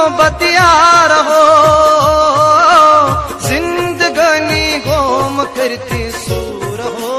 मोहब्बत यार हो, जिंदगानी गोम करती सूर हो।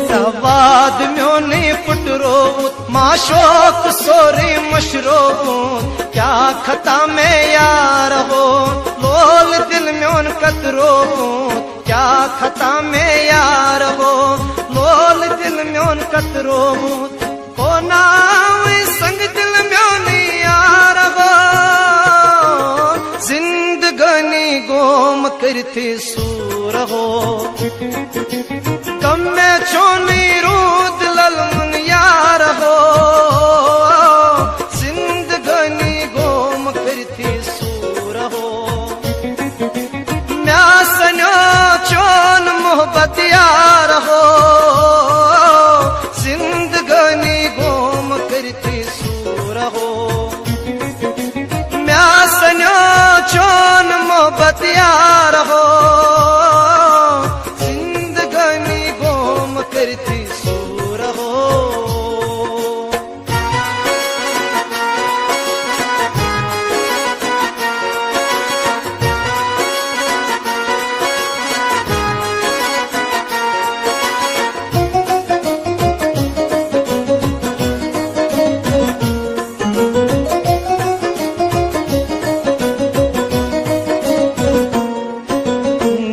सवाद म्योने पुटरो माशोक सोरे मशरो, क्या खता में यार हो, लोल दिल म्योन कतरो, क्या खता में यार हो, लोल दिल म्योन कतरो, को नाव संग दिल म्योन यार हो, जिंदगानी गोम करती सूर हो। कम में छोनी रूद ललमन यार हो, जिंदगानी गोम करती सूर हो। म्यासन्यो चोन मोहब्बत यार हो, जिंदगानी गोम करती सूर हो। म्यासन्यो चोन मोहब्बत यार हो, करती सूर हो।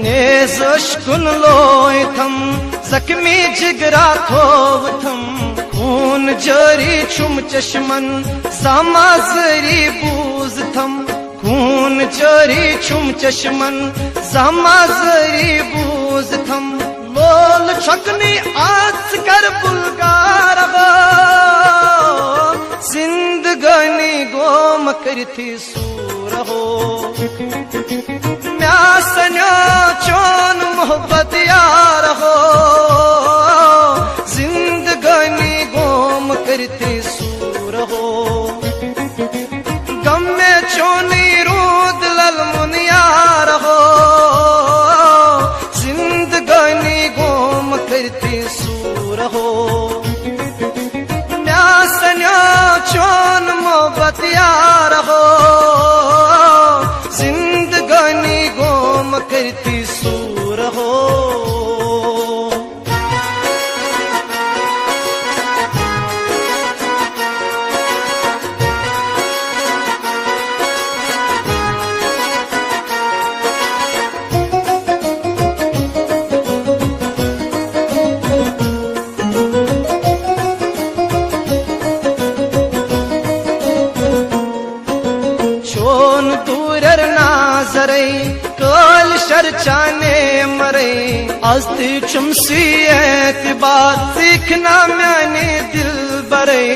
नेज़ुश्कुन लोय थम जख्मी जिगरा खोव थम, खून जरी छुम चश्मन समाजरी बूज थम, खून जरी छुम चश्मन समाजरी बूज थम। लोल छकनी आज कर बुलगार हो, जिंदगानी गोम करती सूर हो। म्यासन्यो चोन मोहब्बत यार हो, जिंदगानी गोम करती सूर हो। गम में चोनी रूद ललमुन यार हो, जिंदगानी गोम करती सूर हो। म्यासन्यो चोन मोहब्बत यार हो, जिंदगानी गोम करती सूर हो। चोन दूरर नाजरे कल शरचाने मरे, अस्ति चुमसी एतबार सीखना मैंने दिल बरे,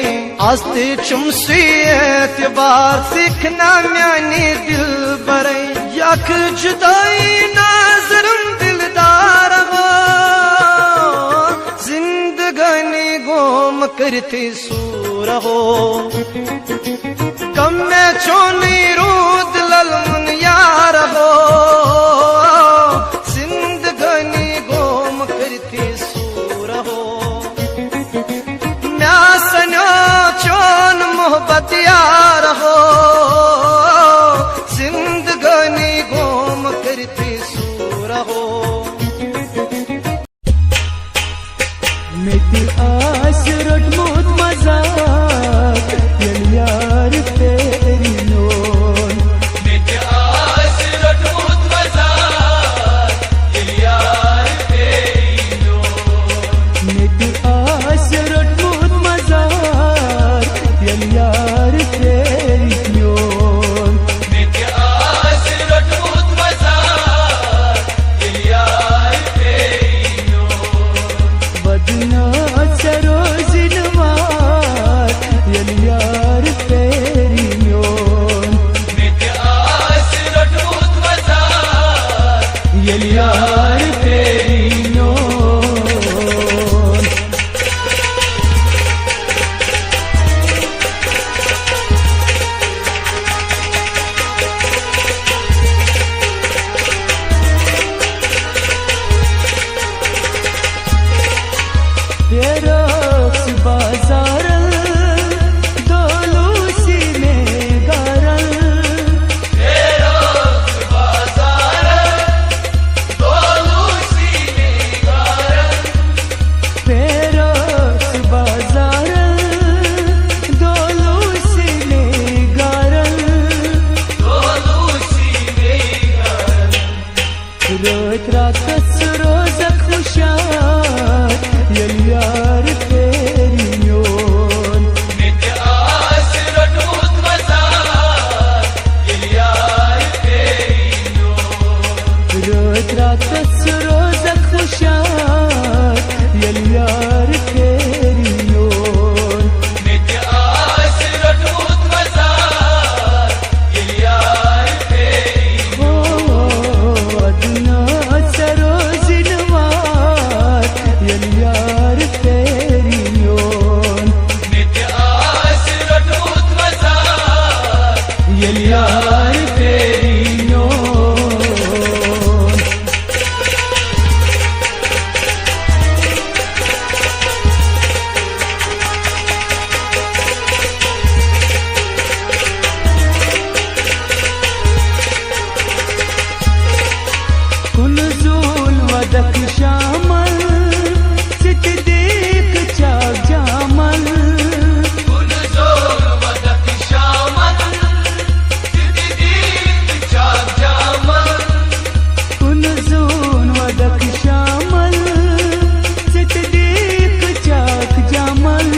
अस्ति चुमसी एतबार सीखना मैंने दिल बरे। यख जुदाई नाजरम दिलदार हो, जिंदगानी गोम करती सूर हो। कम में छोनी रूद ललमुन यार हो, जिंदगानी गोम करती सूर हो। म्यासन्यो चोन मोहब्बत यार हो, जिंदगानी गोम करती सूर हो। मेरी आस रटमोत मजाक यार तेरी नोन, मेरी आस रटमोत मजाक यार तेरी नोन, मेरी आस रटमोत मजाक यार तेरी नोन, मेरी आस रटमोत मजाक यार तेरी नोन। बदना सरोज नवार यार तेरी नोन, मेरी आस रटमोत मजाक यार तेरी नोन। यार तेरी neon mit asrat mut mazar yel yar teri रोज रात रोज खुशार यल यार तेरी neon mit asrat mut mazar yel yar teri ओ अदना सरोज नवार यल यार तेरी neon mit asrat mut mazar यल यार तेरी न्योन कुनज़ुल वदक शामल सित देख चाक जामल kunzul wadak shaman siddiq chak jamal कुनज़ुल वदक शामल सित देख चाक जामल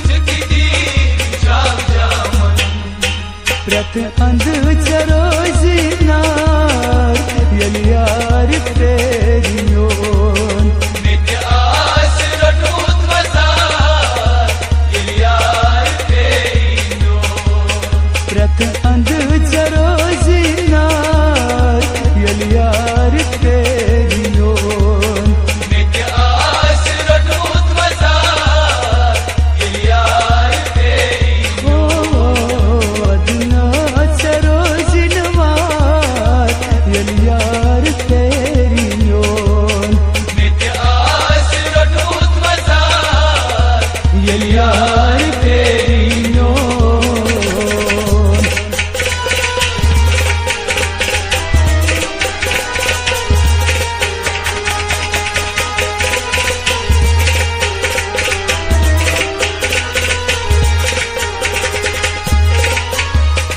siddiq chak jamal प्रत अंध सरोज नार यल यार तेरी neon mit asrat mut mazar yel yar teri प्रत अंध सरोज नार यल यार तेरी neon mit asrat mut mazar yel yar teri ओ अदना सरोज नवार यल यार तेरी neon mit asrat mut mazar यल यार तेरी न्योन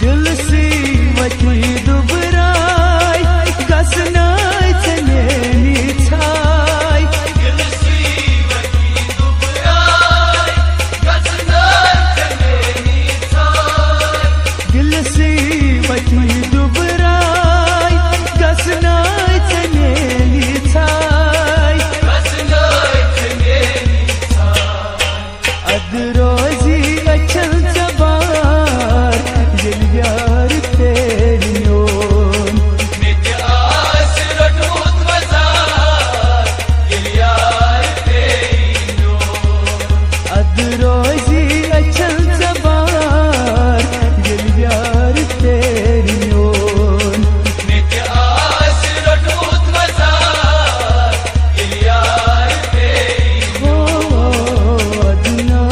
दिल से वही दुबराई गसनाई चलेनी छाई dil si waki dubrai gasnar chaleni thai दिल से वही दुबराई गसनाई चलेनी छाई gasnar chaleni अद रोजी अचल जबार यल यार तेरी neon mit asrat mut mazar yel yar teri अद रोजी अचल जबार यल यार तेरी neon mit asrat mut mazar yel yar teri ओ अदना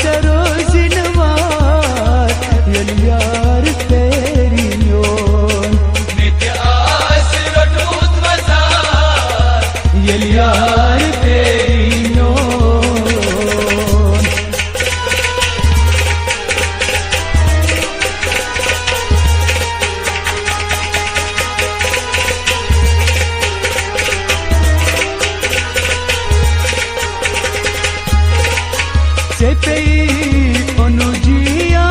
सरोज नवार यल यार तेरी neon mit asrat mut mazar यल यार तेरी न्योन से पे अनुजिया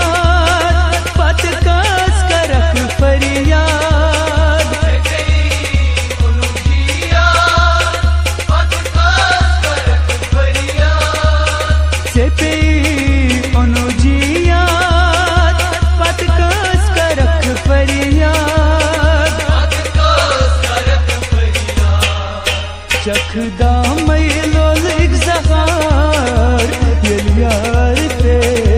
पत कस करक फरियाद से पे अनुजिया पत कस करक फरियाद चखदा मैलो लिख जहार यल यार तेरी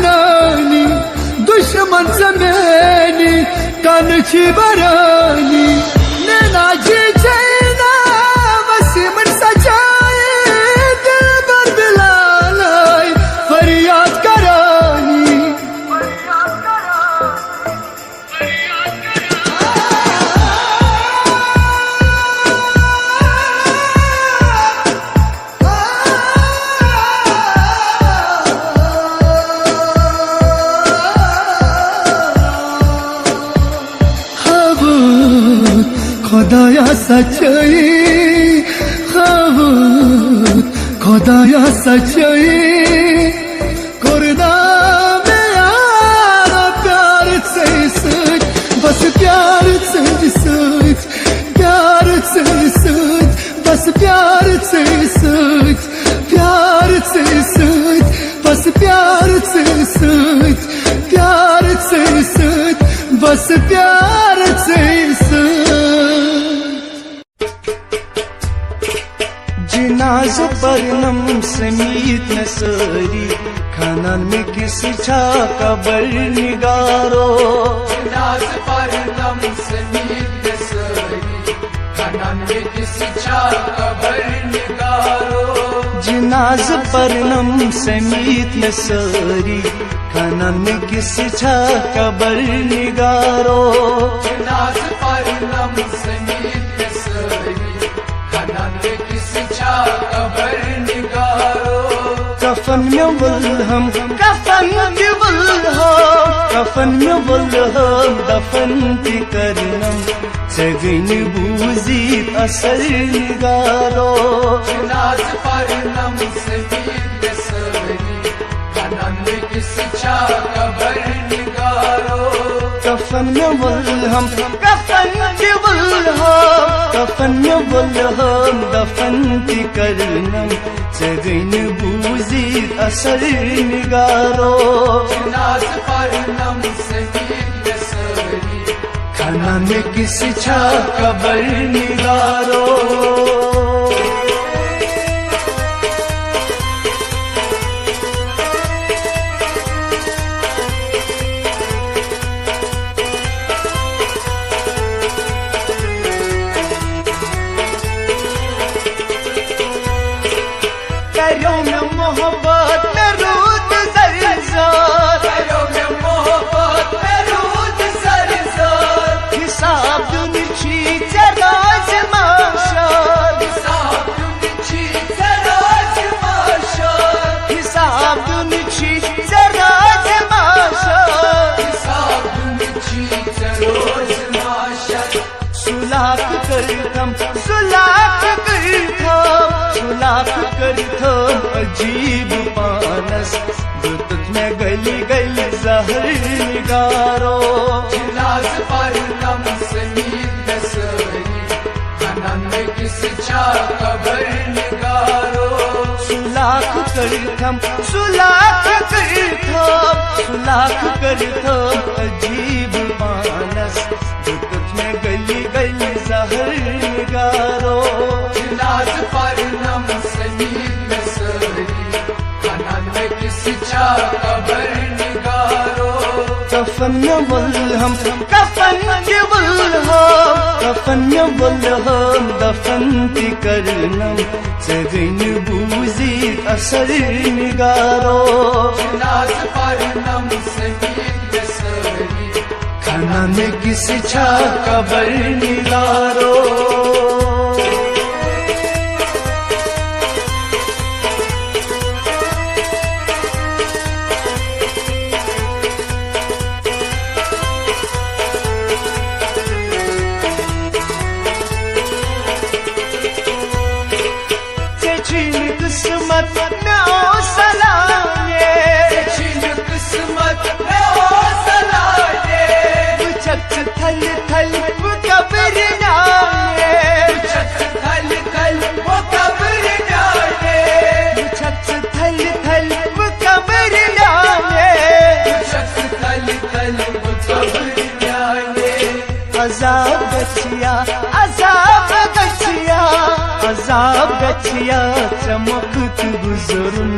नानी दुश्मन जमेनी कानची बरानी नैनाची चैना वसीमन सजाए दिल बर बिलालाई फरियाद करानी खुदाया सच्चाई खबूत खुदाया सच्चाई करना में यार प्यार से सच बस प्यार से सच प्यार से सच बस प्यार से सच प्यार से सच बस प्यार से सच प्यार से सच बस प्यार से सच जिनाज परनम समीत नसरी खानन में किस छा कबर निगारो जिनाज परनम समीत नसरी खानन में किस छा कबर निगारो जिनाज परनम समीत नसरी खानन में किस छा कबर निगारो जिनाज परनम समीत नसरी खानन में किस छा कबर निगारो कफन में वल्हम कफन में वल्हम कफन में वल्हम दफन ती करनम सगन बूजीत असर निगारो जिनाज परनम समीत नसरी खानन में किस छा कबर निगारो कफन में वल्हम कफन में वल्हम कफन में वल्हम दफन ती करनम सगन बूजीत असर निगारो जिनाज परनम समीत नसरी खाना में किस छा कबर निगारो करो में मोहब्बत में रूद सरजार करो में मोहब्बत में रूद सरजार हिसाब दुनिची जराज माशार हिसाब दुनिची जराज माशार हिसाब दुनिची जराज माशार हिसाब दुनिची जराज माशार सुलाख करतम अजीब पानस दुत में गली गली जहर निगारो जिनाज परनम समीत नसरी खानन में किस छा कबर निगारो सुलाख करतम अजीब पानस दुत में गली गली जहर निगारो जिनाज परनम समीत नसरी खानन में किस छा कबर निगारो कफन में वल्हम कफन में वल्हम दफन ती करनम सगन बूजीत असर निगारो जिनाज परनम समीत नसरी खाना में किस छा कबर निगारो किस्मत में ओ सलाने किस्मत में ओ सलाने बुझक थल थल वो कब्र नाने बुझक थल थल वो कब्र नाने बुझक थल थल वो कब्र नाने बुझक थल थल वो कब्र नाने अजाब गछिया चमकत गुजरुम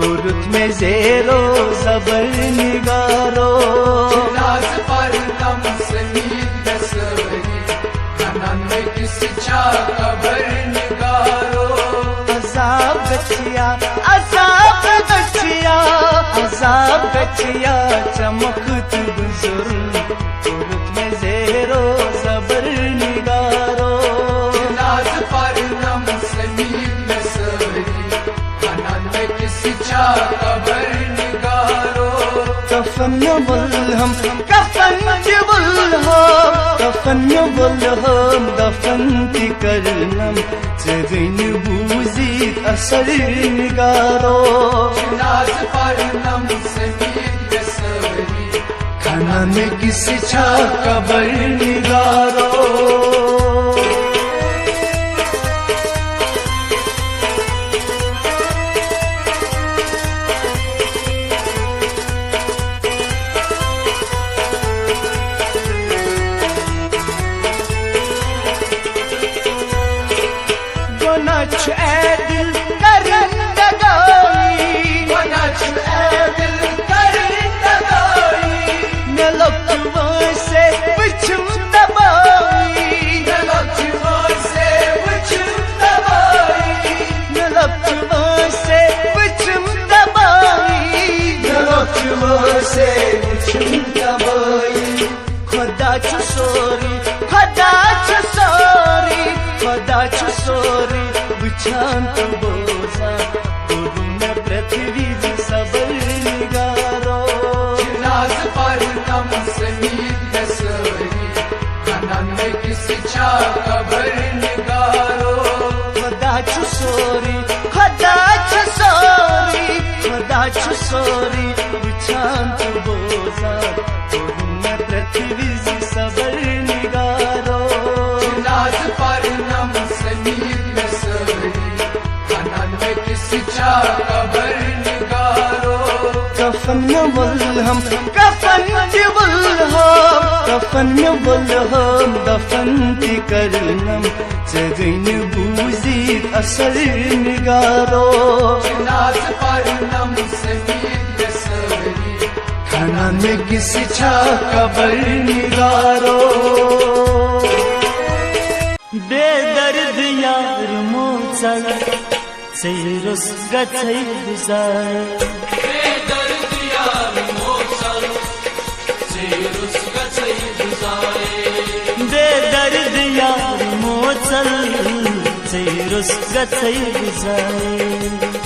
तुरुत में ज़ेरो ज़बर निगारो नाज पर नम समीर नसरी खनन में किसी छा कबर निगारो अज़ाब गछिया चमकत बुजुर्ग तुरुत में ज़ेरो ज़बर निगारो नाज पर नम समीर नसरी खनन में किसी छा कबर निगारो कफन बुलहम दफन की करनम जगन बूजीत असर निगारो नाज पर नम समीर नसरी खाना में किसी छा कबर निगारो शांत बोसा तुरुन पृथ्वी सबर निगारो नाज पर नम समीर नसरी खनन में किसी छा कबर निगारो खुदा छुसोरी शांत बोसा तुरुन पृथ्वी सबर निगारो नाज पर नम समीर कबर निगारो कफन बुलहम दफन की करनम जगन बूजीत असर निगारो नाज पर नम समीर नसरी खाना में किसी छा कबर निगारो बेदर्द यार मोचल Seyrus gatsay güzel बेदर्द यार मोचल सेरुस गछै गुजारे बेदर्द यार मोचल seyrus gatsay güzel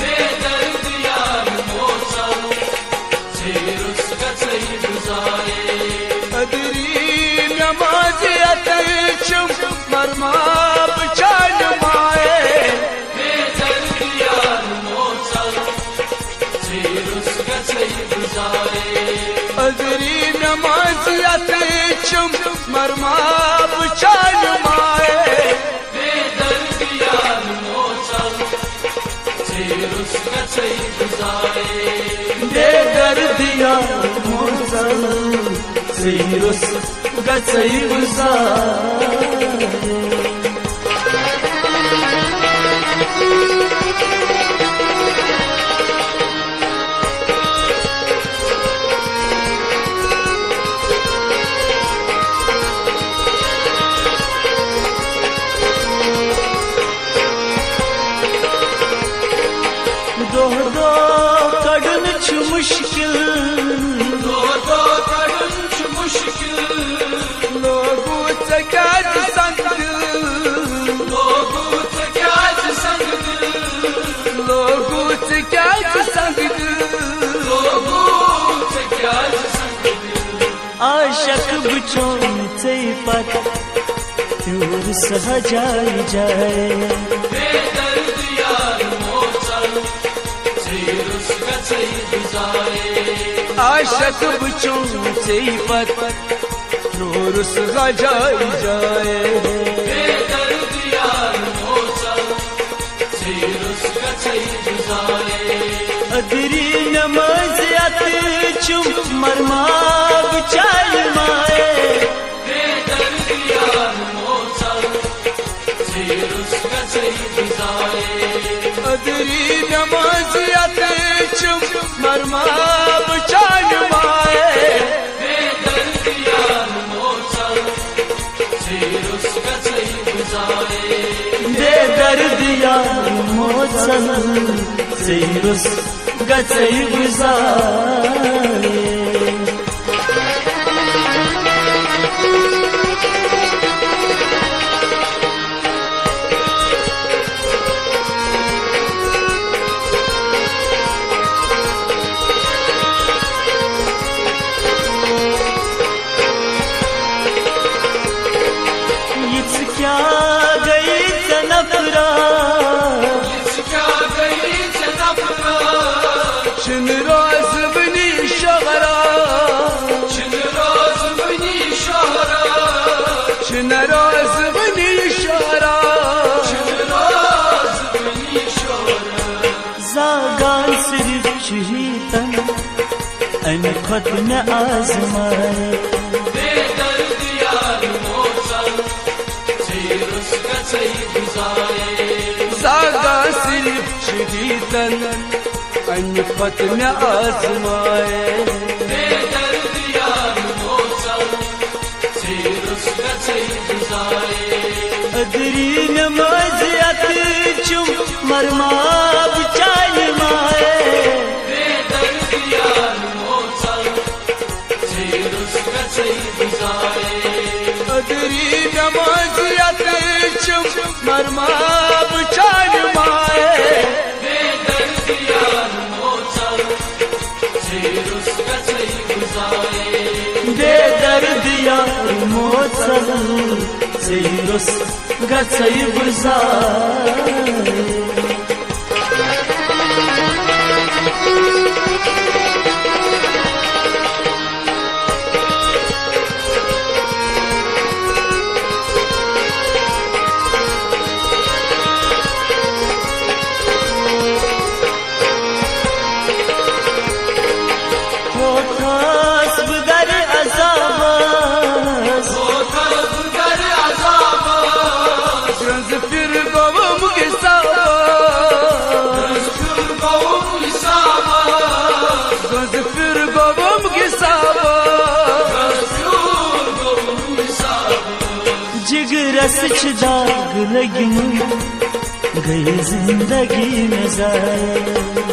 बेदर्द यार मोचल सेरुस गछै गुजारे अदरी नमाज अतचम मरमा बचान माए अदरी नमाज अतचम मरमा बचान माए बेदर्द यार मोचल सेरुस गछै गुजारे बेदर्द यार मोचल seyrus gatsay güzel मुश्किल लोगों से क्या संग आशक बुझों से पत दूर सहजाई जाए बेदर्द यार मोचल सेरुस गछै गुजारे आशक बुझों से पत दूर सहजाई जाए बेदर्द यार मोचल सेरुस गछै गुजारे अदरी नमाज अतचुम मरमा बचान माए बेदर्द यार मोचल सेरुस गछै गुजारे अदरी नमाजियत चुम मरमा बचान माए बेदर्दियान मोचल सीरुस गचई गुजारे बेदर्दियान मोचल सीरुस गचई गुजारे क्या गई नफरा çın razı beni şahara çın razı beni şahara çın razı beni şahara çın razı beni şahara zagan sirf şihitan en khat ne azmaye zaga sirf şihitan en khat ne azmaye बेदर्दियान मोचल सीरुस गचई गुजारे अदरी नमाजियत चुम मरमा बचान माए बेदर्दियान मोचल सीरुस गचई गुजारे अदरी नमाजियत चुम मरमा बचान माए बेदर्दियान मोचल सीरुस गचई गुजारे बेदर्दियान मोचल सीरुस गचई गुजारे जिगरस दाग लगी गई जिंदगी में जाए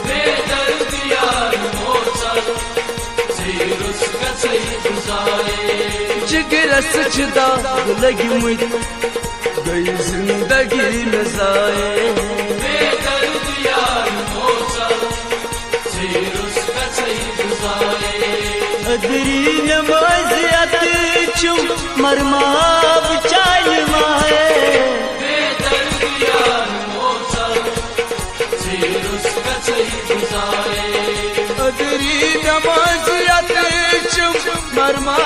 बेदर्दियान मोचल सीरुस गचई गुजारे जिगरस दाग लगी गई जिंदगी में जाए बेदर्दियान मोचल सीरुस गचई गुजारे अदरी नमाजियत चुम मरमा बचान माए बेदर्दियान मोचल सीरुस गचई गुजारे अदरी नमाजियत चुम मरमा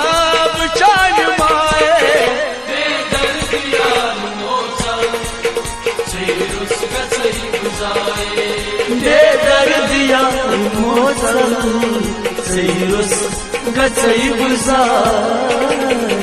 बचान माए बेदर्दियान मोचल सीरुस गचई गुजारे बेदर्दियान मोचल सीरुस गचई गुजारे